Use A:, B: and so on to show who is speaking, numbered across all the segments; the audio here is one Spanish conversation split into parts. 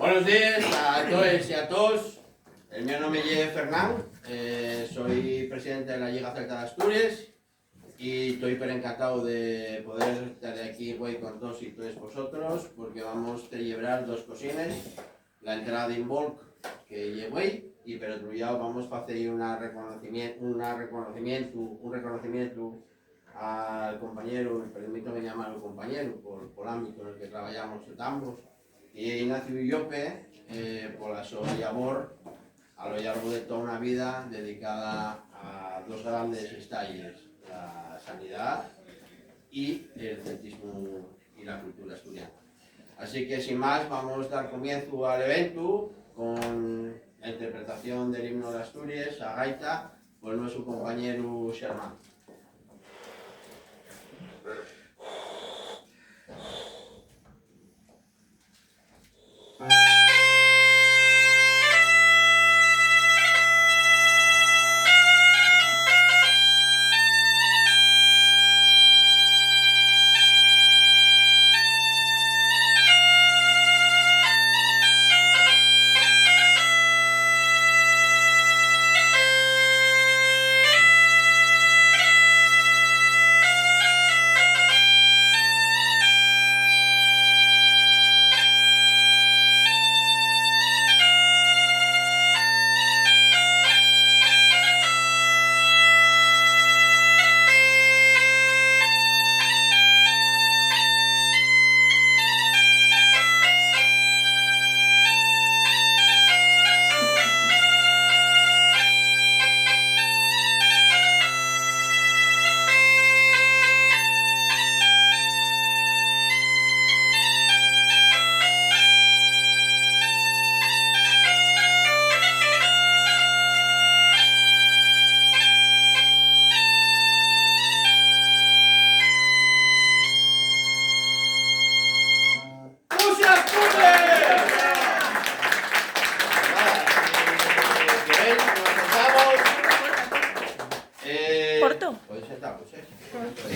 A: Buenos días a todos y a todos. El mío nombre es Fernán, soy presidente de la Lliga Celta de Asturias y estoy súper encantado de poder estar aquí hoy con todos y todas vosotros porque vamos a celebrar dos cosines, la entrada de Involk que llevo hoy y por otro lado vamos a hacer un reconocimiento al compañero, permítame llamarlo compañero por el ámbito en el que trabajamos ambos, y Ignacio Villope por la su labor a lo largo de toda una vida dedicada a dos grandes estalles, la sanidad y el celtismo y la cultura asturiana. Así que sin más vamos a dar comienzo al evento con la interpretación del himno de Asturias a gaita por nuestro compañero Xermán.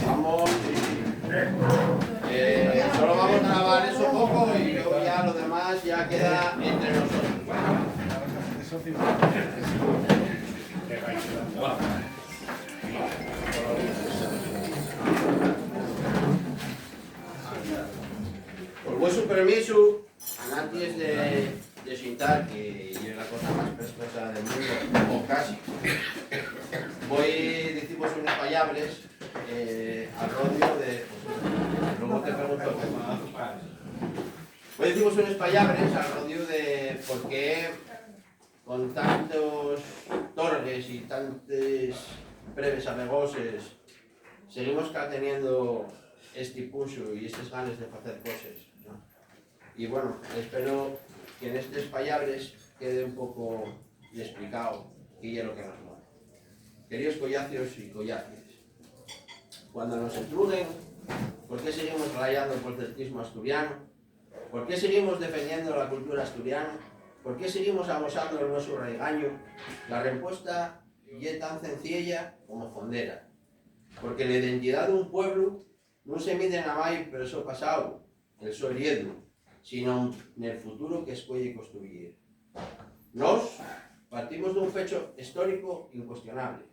A: Vamos, solo vamos a grabar eso poco y luego ya lo demás ya queda entre nosotros. Por vuestro permiso, antes de sentar, que es la cosa más preciosa del mundo, o casi, voy a deciros unas palabras al rodio de... Luego te pregunto voy a deciros unas palabras al rodio de por qué con tantos torres y tantos breves amegoses seguimos teniendo este impulso y estas ganas de hacer cosas, ¿no? Y bueno, espero que en estas palabras quede un poco explicado qué es lo que nos mueve. Queridos collacios y collacias, cuando nos entruden, ¿por qué seguimos rayando por el celtismo asturiano? ¿Por qué seguimos defendiendo la cultura asturiana? ¿Por qué seguimos amosando el nuestro raigaño? La respuesta es tan sencilla como fondera. Porque la identidad de un pueblo no se mide nada más por su pasado, el su heriedo, sino en el futuro que es puede construir. Nos partimos de un hecho histórico incuestionable.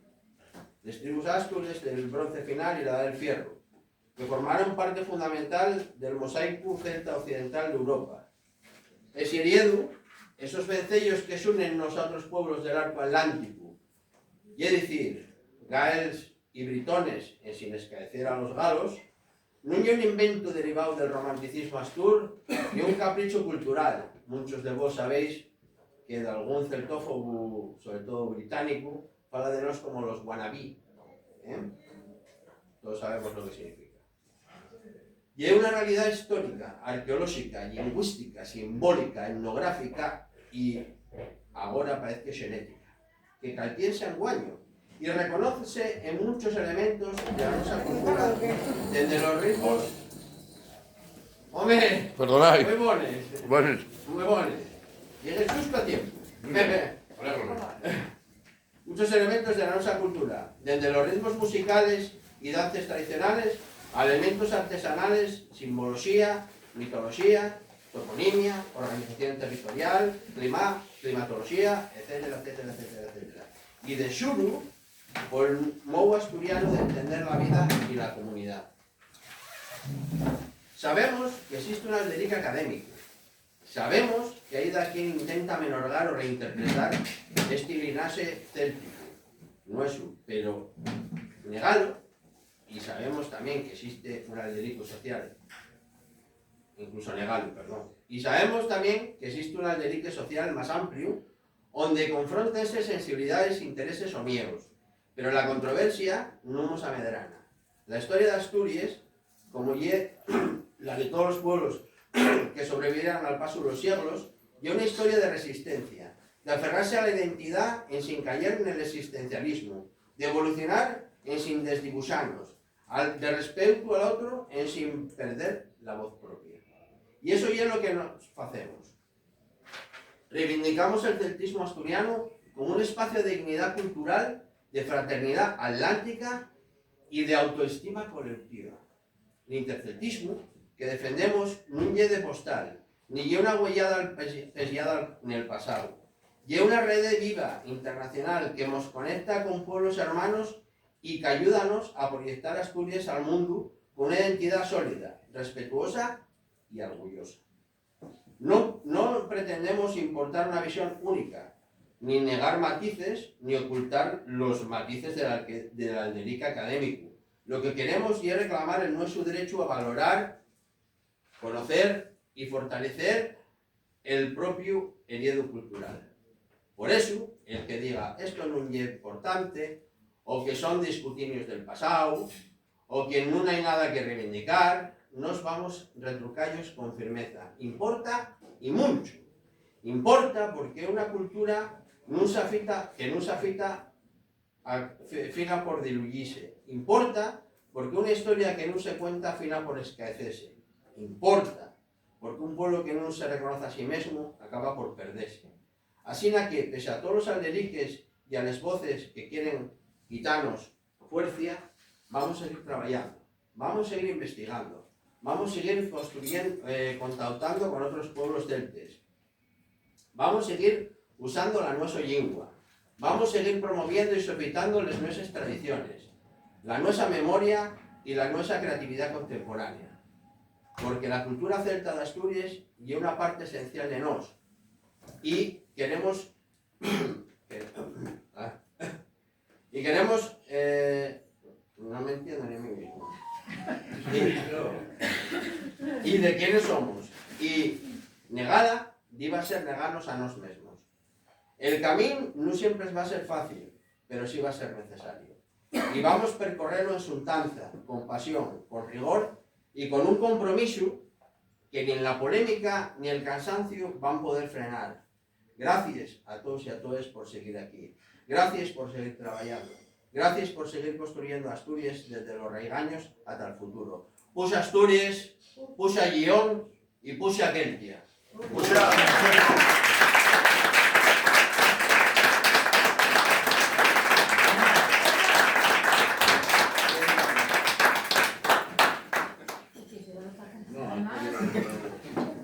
A: Las tribus astures del bronce final y la edad del fierro, que formaron parte fundamental del mosaico celta occidental de Europa. Ese heriedo, esos vencellos que se unen los otros pueblos del arco atlántico, y es decir, gaels y britones, en sin escaecer a los galos, no es un invento derivado del romanticismo astur ni un capricho cultural. Muchos de vos sabéis que de algún celtófobo, sobre todo británico, habla de nos como los wannabe. Todos sabemos lo que significa. Y es una realidad histórica, arqueológica, lingüística, simbólica, etnográfica y ahora parece que genética, que caltiense anguaño y reconócese en muchos elementos de la nuestra cultura, desde los ritmos. ¡Hombre!
B: Perdonad.
A: Muy bones.
B: Buenos.
A: Muy bones. Y en el justo a tiempo. Muchos elementos de la nuestra cultura, desde los ritmos musicales y danzas tradicionales a elementos artesanales, simbología, mitología toponimia, organización territorial, climatología, etcétera, etcétera, etcétera, etcétera. Y de xuru, por el modo asturiano de entender la vida y la comunidad. Sabemos que existe un alderic académico. Sabemos que hay de quien intenta menorgar o reinterpretar este linaje céltico. No es un, pero negalo. Y sabemos también que existe un alderico social. Incluso negalo, perdón. Y sabemos también que existe un alderique social más amplio, donde confrontense sensibilidades, intereses o miedos. Pero la controversia no nos amedrana. La historia de Asturias, como la de todos los pueblos que sobrevivieron al paso de los siglos, y una historia de resistencia, de aferrarse a la identidad en sin caer en el existencialismo, de evolucionar en sin desdibujarnos, de respeto al otro en sin perder la voz propia. Y eso ya es lo que nos hacemos. Reivindicamos el celtismo asturiano como un espacio de dignidad cultural, de fraternidad atlántica y de autoestima colectiva. El interceltismo que defendemos no es de postal, ni es una huellada en el pasado. Es una red viva, internacional, que nos conecta con pueblos hermanos y que ayúdanos a proyectar Asturias al mundo con una identidad sólida, respetuosa y orgullosa. No pretendemos importar una visión única, ni negar matices, ni ocultar los matices del alderic académico. Lo que queremos es reclamar el nuestro derecho a valorar, conocer y fortalecer el propio heredo cultural. Por eso, el que diga esto no es importante, o que son discutinios del pasado, o que no hay nada que reivindicar, nos vamos retrucallos con firmeza. Importa y mucho. Importa porque una cultura no se afita fina por diluyirse. Importa porque una historia que no se cuenta fina por escaecerse. Importa porque un pueblo que no se reconoce a sí mismo acaba por perderse. Así que, pese a todos los alderiques y a las voces que quieren quitarnos fuerza, vamos a seguir trabajando, vamos a seguir investigando, vamos a seguir construyendo, contactando con otros pueblos celtes, vamos a seguir usando la nuestra lengua, vamos a seguir promoviendo y solicitando las nuestras tradiciones, la nuestra memoria y la nuestra creatividad contemporánea, porque la cultura celta de Asturias es una parte esencial de nos y queremos no me entiendo ni a mí mismo. Y de quiénes somos. Y negada va a ser negarnos a nos mismos. El camino no siempre va a ser fácil, pero sí va a ser necesario. Y vamos a percorrerlo en sultanza, con pasión, con rigor y con un compromiso que ni en la polémica ni el cansancio van a poder frenar. Gracias a todos y a todas por seguir aquí. Gracias por seguir trabajando. Gracias por seguir construyendo Asturias desde los reigaños hasta el futuro. Puxa Asturias, puxa Guión y puxa Keltia. Puxa.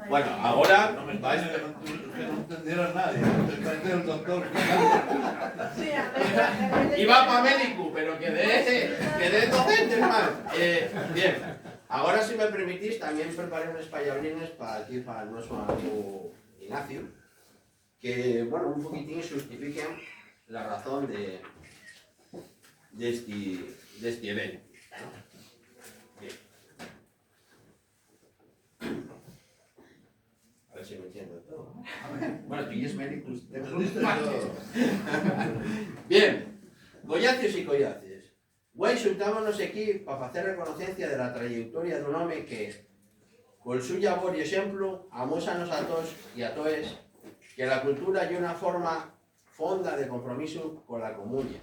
A: Bueno, ahora vais a...
B: Que no entendieron nadie, el doctor.
A: Iba para médico, pero quedé docente, hermano. Bien, ahora si me permitís, también preparé unos payabrines para nuestro amigo Ignacio, que, bueno, un poquitín justifiquen la razón de este evento. Bien. A ver si me entiendo todo. Bueno, tú ya es médico, Bien, collacios y collaces. Hoy xuntámonos aquí para hacer reconocencia de la trayectoria de un hombre que, con su labor y ejemplo, amósanos a todos y a todas que la cultura es una forma fonda de compromiso con la comuña.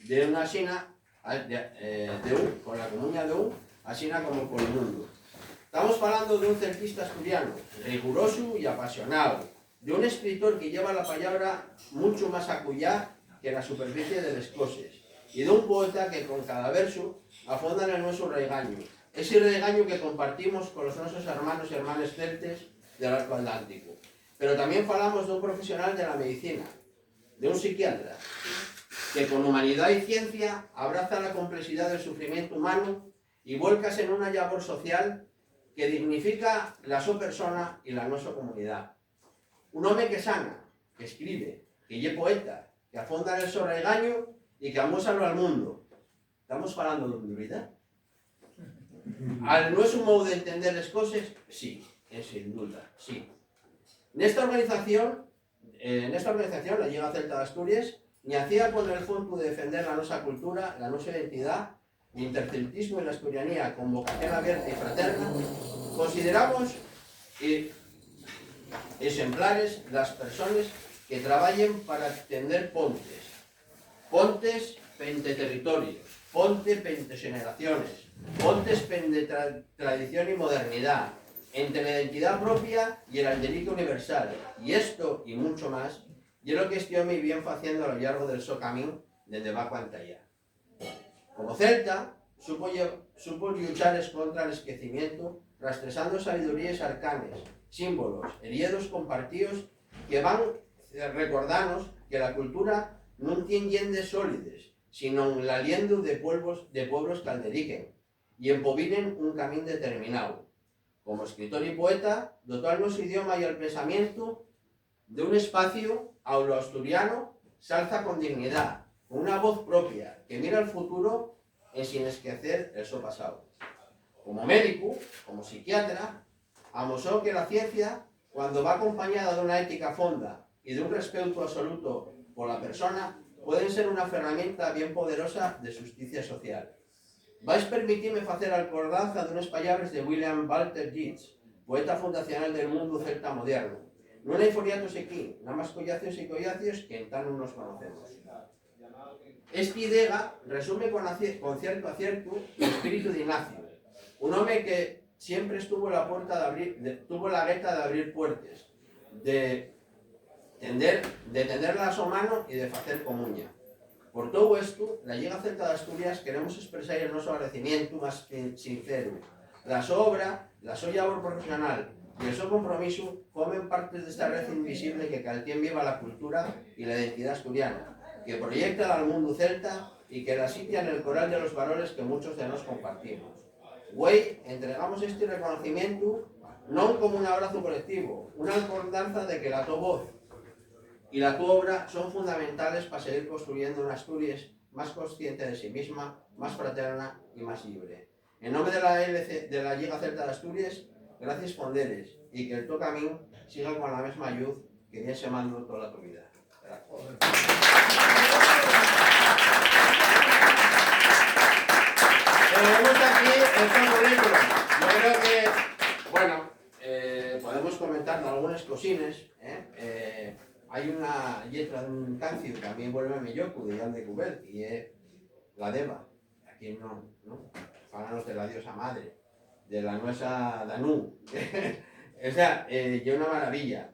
A: De una xina, con la comuña de un, asina como con el mundo. Estamos hablando de un celtista asturiano, riguroso y apasionado, de un escritor que lleva la palabra mucho más acullá que la superficie de las cosas, y de un poeta que con cada verso afonda en el nuestro regaño, ese regaño que compartimos con los nosos hermanos e hermanas celtes del arco atlántico. Pero tamén falamos dun profesional de la medicina, de un psiquiatra, que con humanidad y ciencia abraza la complejidad del sufrimiento humano y vuélcase en una labor social que dignifica la su persona y la nuestra comunidad. Un home que sana, que escribe, que lle poeta, que afonda en el so regaño y que amósalo al mundo. Estamos falando de vida. Al nuestro modo de entender las cosas, sí, sin duda, sí. Nesta organización, la Lliga Celta de Asturias, ni hacía poner el fondo de defender la nuestra cultura, la nuestra identidad, el interceltismo y la asturianía con vocación abierta y fraterna. Consideramos ejemplares las personas que trabajen para tender pontes pente territorios, ponte pente generaciones, pontes pente tradición y modernidad, entre la identidad propia y el alderique universal. Y esto y mucho más, yo lo que estoy muy bien haciendo a lo largo del so camino desde Baco a Antallá. Como celta, supo luchar contra el esquecimiento, rastresando sabidurías arcanes, símbolos, heriedos compartidos que van recordarnos que la cultura no tiene llendes sólides, sino el aliento de pueblos que alderiquen y empovinen un camino determinado. Como escritor y poeta, dotó al nuestro idioma y al pensamiento de un espacio aulo-asturiano, salza con dignidad, con una voz propia, que mira al futuro sin esquecer el so pasado. Como médico, como psiquiatra, amosó que la ciencia, cuando va acompañada de una ética fonda y de un respeto absoluto por la persona, pueden ser una herramienta bien poderosa de justicia social. Vais permitirme hacer acordanza de unas palabras de William Walter Yeats, poeta fundacional del mundo celta moderno. No hay foriatos aquí, nada más collacios y collacios que en tan no nos conocemos. Esta idea resume con cierto acierto el espíritu de Ignacio, un hombre que siempre tuvo la gueta de abrir puertas, de tenderlas a mano y de hacer comuña. Por todo esto, la Lliga Celta de Asturias queremos expresar el nuestro agradecimiento más sincero. La su obra, la su labor profesional y el su compromiso formen parte de esta red invisible que caltien viva la cultura y la identidad asturiana, que proyecta al mundo celta y que la sitia en el coral de los valores que muchos de nosotros compartimos. Güey, entregamos este reconocimiento no como un abrazo colectivo, una acordanza de que la tu voz y la tu obra son fundamentales para seguir construyendo una Asturias más consciente de sí misma, más fraterna y más libre. En nombre de la Lliga Celta de Asturias, gracias ponderes y que el tu camino siga con la misma luz que viene semando toda tu vida. Gracias. Tenemos aquí el currículum. Yo creo que, bueno, podemos comentar algunas cosines. Hay una letra de un cancio que a mí vuelve a mi yoku de Jan de Cubel y es la deva. Aquí no, háganos de la diosa madre, de la nuestra Danú. O sea, yo una maravilla.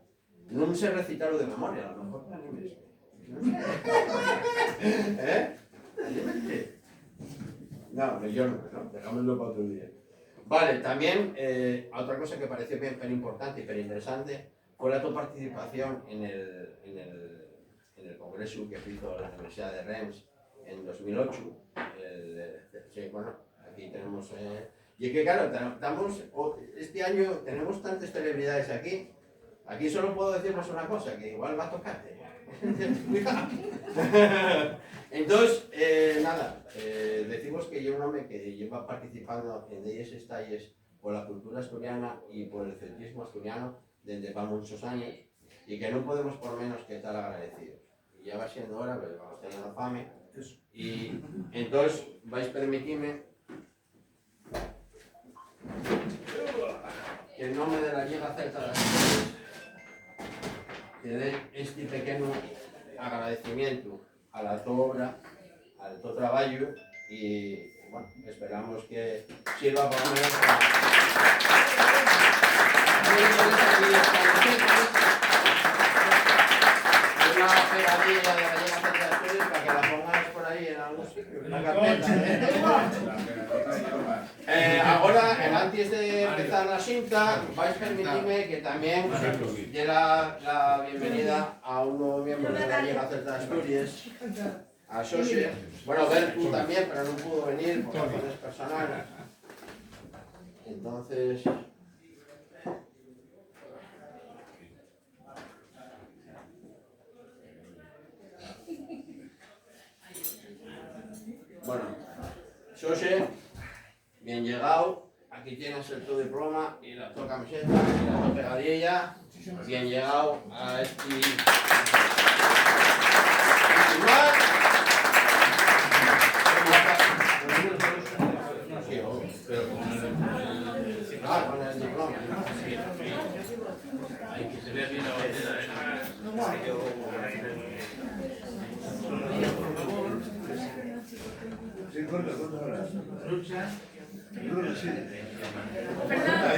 A: No sé recitarlo de memoria, a lo mejor te animes. Anímate. No, yo no, dejámoslo para otro día. Vale, también otra cosa que pareció bien importante y bien interesante fue la tu participación en el congreso que hizo la Universidad de Reims en 2008. Sí, bueno, aquí tenemos... y es que claro, este año tenemos tantas celebridades aquí. Aquí solo puedo deciros una cosa, que igual va a tocarte. Entonces, nada, decimos que yo un hombre que lleva participando en ellos talles por la cultura asturiana y por el celtismo asturiano desde para muchos años y que no podemos por menos que estar agradecidos. Y ya va siendo hora, pero vamos teniendo fame. Y entonces vais a permitirme que en nombre de la Lliga Celta de Asturias te dé este pequeño agradecimiento a la tu obra, al tu trabajo y bueno, esperamos que sirva por lo menos para... Una pegadilla de la Lliga Celta de Asturias para que la pongáis por ahí en algún sitio, en una carpeta. Ahora antes de empezar la cinta, vais a permitirme que también dé la bienvenida a un nuevo miembro de la Liga Celta de Asturias, a Xose. Bueno, Bertu también, pero no pudo venir por razones personales. Entonces... Bueno, Xose, bien llegado. Aquí tienes tu diploma y la tu camiseta y la tu pegadilla. Bien llegado a este festival. Con el diploma.
C: Hay que se vea bien la bandera.
B: Sí, corta ahora. Sí.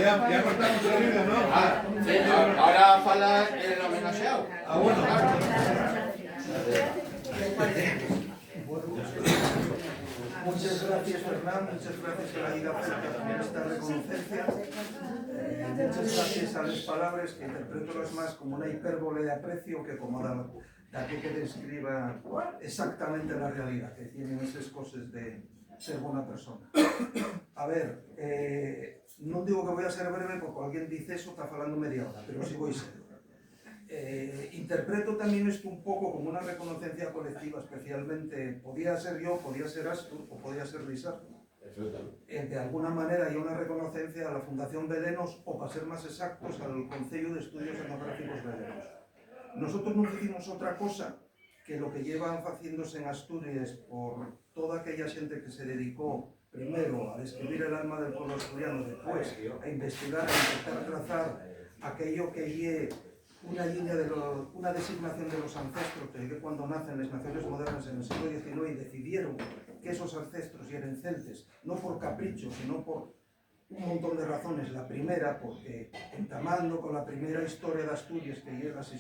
B: Ya cortamos la vida, ¿no?
A: Sí, ahora fala el homenajeado.
B: Bueno,
D: Muchas gracias, Fernán, muchas gracias a la Liga Celta por esta reconocencia. Muchas gracias a las palabras que interpreto más como una hipérbole de aprecio que como de que describa exactamente la realidad, que tienen esas cosas de ser buena persona. A ver, no digo que voy a ser breve porque alguien dice eso, está hablando media hora, pero sí voy a ser. Interpreto también esto un poco como una reconocencia colectiva, especialmente, podía ser yo, podía ser Astur o podía ser Lizardo. De alguna manera hay una reconocencia a la Fundación Belenos o, para ser más exactos, al Concello de Estudios Etnográficos Belenos. Nosotros no hicimos otra cosa que lo que llevan haciéndose en Asturias por toda aquella gente que se dedicó primero a describir el alma del pueblo asturiano, después a investigar, a intentar trazar aquello que lleve una línea una designación de los ancestros, que cuando nacen las naciones modernas en el siglo XIX decidieron que esos ancestros eran celtes, no por capricho, sino por un montón de razones. La primera, porque entamando con la primera historia de Asturias, que llega las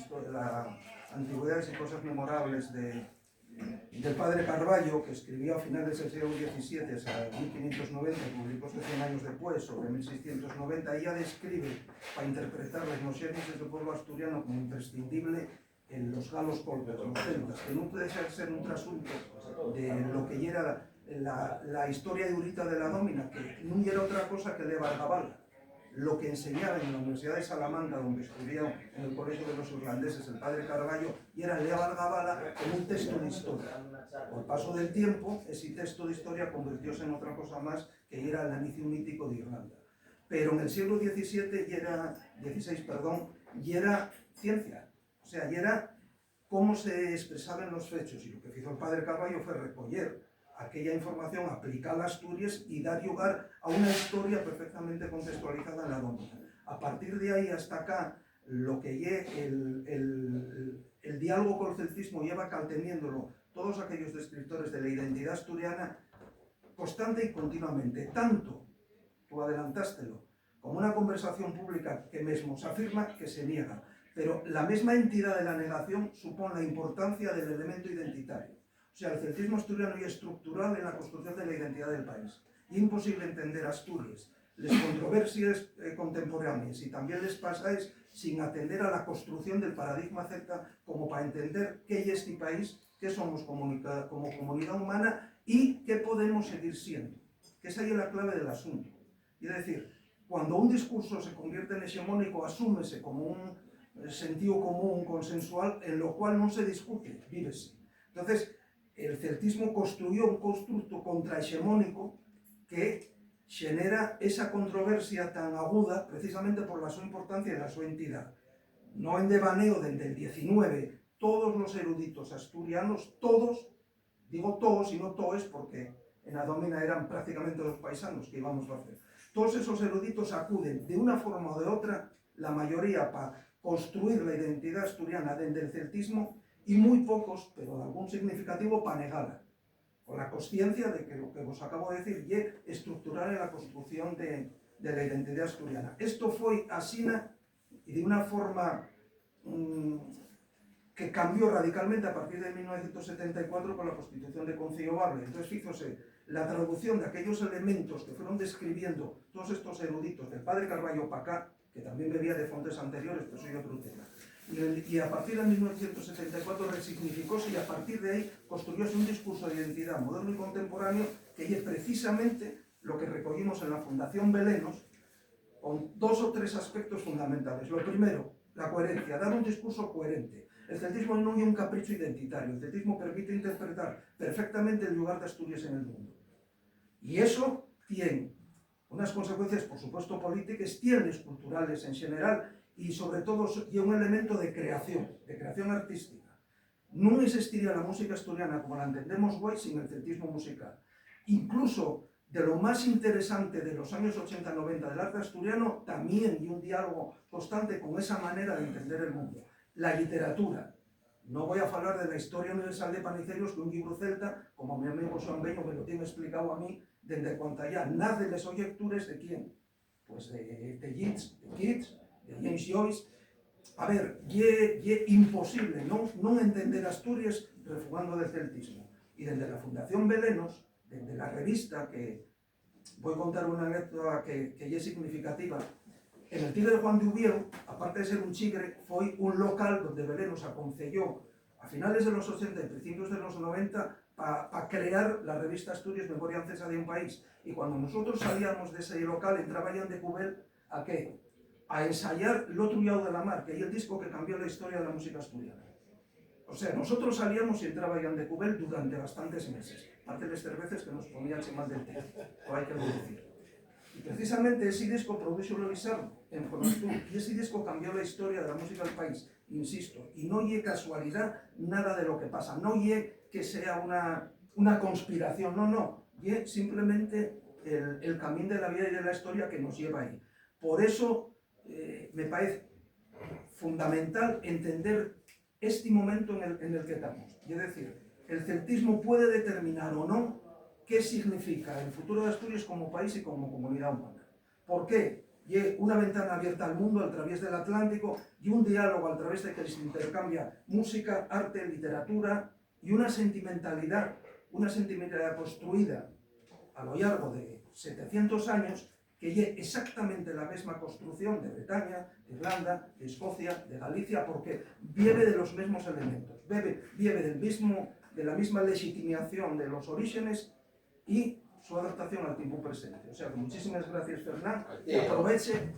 D: antigüedades y cosas memorables del padre Carballo, que escribió a finales del siglo XVII, hasta 1590, y publicó 100 años después, sobre 1690, ella describe, para interpretar las nociones del pueblo asturiano como imprescindible en los galos colpes, los celtas, que no puede ser un trasunto de lo que era la historia eurita de la Dómina, que no era otra cosa que Levar Gabal. Lo que enseñaba en la Universidad de Salamanca, donde estudió en el Colegio de los Irlandeses el padre Carballo, y era Levar Gabala como un texto de historia. Por paso del tiempo, ese texto de historia convirtióse en otra cosa más, que era el inicio mítico de Irlanda. Pero en el siglo XVI y era ciencia, o sea, y era cómo se expresaban los hechos, y lo que hizo el padre Carballo fue recoger aquella información, aplicarla a Asturias y dar lugar a una historia perfectamente contextualizada en la Dómina. A partir de ahí hasta acá, lo que el diálogo con el celtismo lleva calteniéndolo todos aquellos descriptores de la identidad asturiana constante y continuamente, tanto, tú adelantástelo, como una conversación pública que mismo se afirma que se niega, pero la misma entidad de la negación supone la importancia del elemento identitario. O sea, el celtismo asturiano es estructural en la construcción de la identidad del país. Es imposible entender Asturias, las controversias contemporáneas y también les pasáis sin atender a la construcción del paradigma celta como para entender qué es este país, qué somos como comunidad humana y qué podemos seguir siendo. Que esa es la clave del asunto. Es decir, cuando un discurso se convierte en hegemónico, asúmese como un sentido común, consensual, en lo cual no se discute, vívese. Entonces, el celtismo construyó un constructo contrahegemónico que genera esa controversia tan aguda precisamente por la su importancia y la su entidad. No en devaneo desde el 19, todos los eruditos asturianos, todos, digo todos y no toes porque en la Dómina eran prácticamente los paisanos que íbamos a hacer. Todos esos eruditos acuden de una forma o de otra, la mayoría para construir la identidad asturiana desde el celtismo, y muy pocos, pero algún significativo, para negarla, con la consciencia de que lo que os acabo de decir es estructural en la construcción de la identidad asturiana. Esto fue así y de una forma que cambió radicalmente a partir de 1974 con la Constitución de Concello Bable. Entonces, fíjose, la traducción de aquellos elementos que fueron describiendo todos estos eruditos del padre Carballo Pacá, que también bebía de fuentes anteriores, pero soy otro tema. Y a partir de 1974 resignificóse y a partir de ahí construyóse un discurso de identidad moderno y contemporáneo que es precisamente lo que recogimos en la Fundación Belenos, con 2 o 3 aspectos fundamentales. Lo primero, la coherencia, dar un discurso coherente. El celtismo no es un capricho identitario, el celtismo permite interpretar perfectamente el lugar de Asturias en el mundo. Y eso tiene unas consecuencias, por supuesto, políticas, tienes culturales en general, y sobre todo tiene un elemento de creación artística. No existiría la música asturiana como la entendemos hoy sin el celtismo musical. Incluso de lo más interesante de los años 80-90 del arte asturiano, también y un diálogo constante con esa manera de entender el mundo. La literatura. No voy a hablar de la historia universal de Panicerios, que un libro celta, como mi amigo Joan Beño me lo tiene explicado a mí, desde cuando ya nace las lecturas de quién? Pues de Yeats, de James Joyce. A ver, es imposible no entender Asturias refugando del celtismo. Y desde la Fundación Belenos, desde la revista, que voy a contar una anécdota que es significativa, en el Tigre de Juan de Ubiero, aparte de ser un chigre, fue un local donde Belenos aconselló a finales de los 80 y principios de los 90 para crear la revista Asturias Memoria Ancesa de un País. Y cuando nosotros salíamos de ese local, entraba Jan de Cubel, ¿a qué? A ensayar El otro lado de la mar, que es el disco que cambió la historia de la música asturiana. O sea, nosotros salíamos y entraba Jan de Cubel durante bastantes meses. Aparte de las cervezas que nos ponían mal del té, o hay que decir. Y precisamente ese disco produjo Lovisardo en Fonastur, y ese disco cambió la historia de la música del país, insisto, y no es casualidad nada de lo que pasa, no es que sea una conspiración, no, es simplemente el camino de la vida y de la historia que nos lleva ahí. Por eso me parece fundamental entender este momento en el que estamos, y es decir, el celtismo puede determinar o no qué significa el futuro de Asturias como país y como comunidad humana. ¿Por qué? Y una ventana abierta al mundo a través del Atlántico y un diálogo a través de que se intercambia música, arte, literatura y una sentimentalidad construida a lo largo de 700 años que es exactamente la misma construcción de Bretaña, de Irlanda, de Escocia, de Galicia, porque vive de los mismos elementos, vive de la misma legitimación de los orígenes y su adaptación al tiempo presente. O sea, muchísimas gracias, Fernán, y aproveche